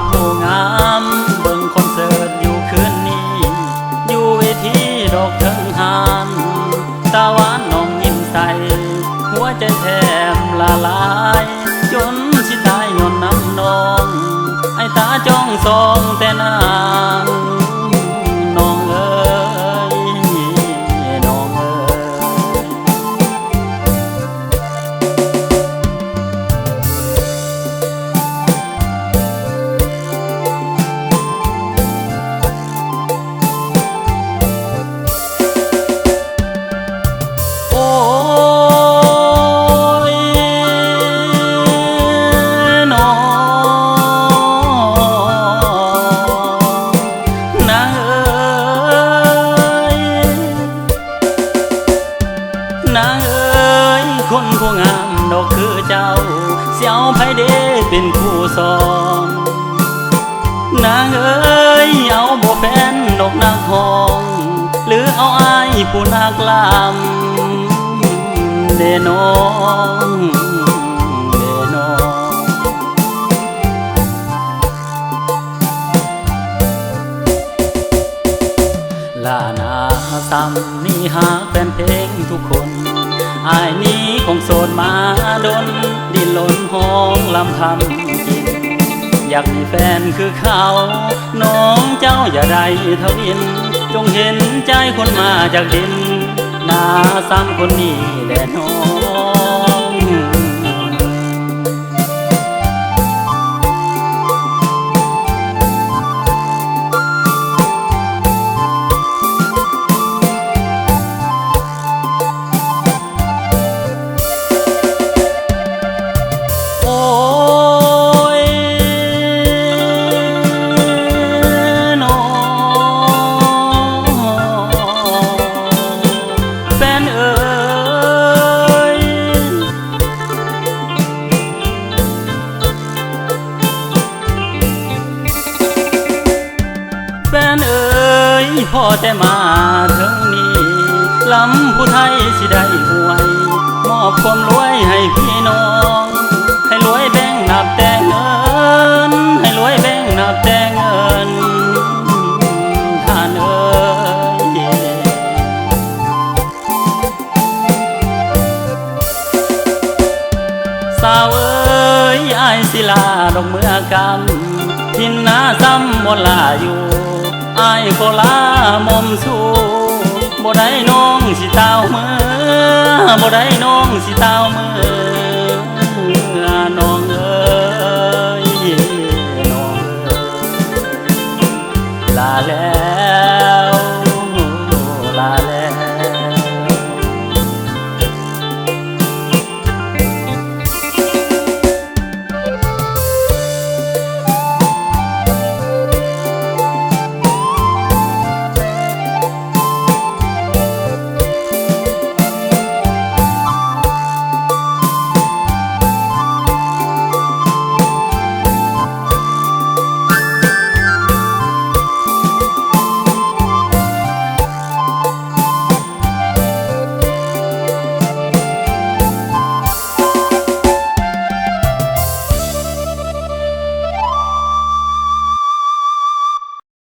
ผู้งามเบิ่งคอนเสิร์ตอยู่คืนนี้อยู่เวทีดอกเทิงหานตาหวานน้องยิ้มใสหัวใจแทบละลายจนสิตายย้อนน้ำนองไอ้ตาจ้องส่องแต่นางน้องเอ๋ยน้องเอ๋ยโอ้ยน้องนางเอ๋ยนางเอ๋ยคนผู้งามดอกคือเจ้าเสียวไผเด้เป็นผู้สอนนางเอ๋ยเอาบ่แฟนดอกนักห้องหรือเอาอ้ายผู้นักลำเด้น้องเด้น้องลานาซ้ำนี่หากแฟนเพลงทุกคนอ้ายนี้คงโสดมาดนดิ้นรนห้องลำทำกินอยากมีแฟนคือเขาน้องเจ้าอย่าได้ทวินจงเห็นใจคนมาจากดินหน้าซ้ำคนนี้แด่น้องโอ้ยน้องแฟนเอ๋ยแฟนเอ๋ยพอแต่มาถึงนี้ลำผู้ไทยสิได้หวยมอบความรวยให้พี่น้องให้รวยแบ่งนับแต่เงินให้รวยแบ่งนับแต่เงินท่านเอ๋ยสาวเอ๋ยอ้ายศิลาดอกเมื่อกำทินนาซ้ำบ่ลาอยู่อ้ายโคลามอมสู้บ่ได้น้องสิเต้ามือบ่ได้น้องสิเต้ามือ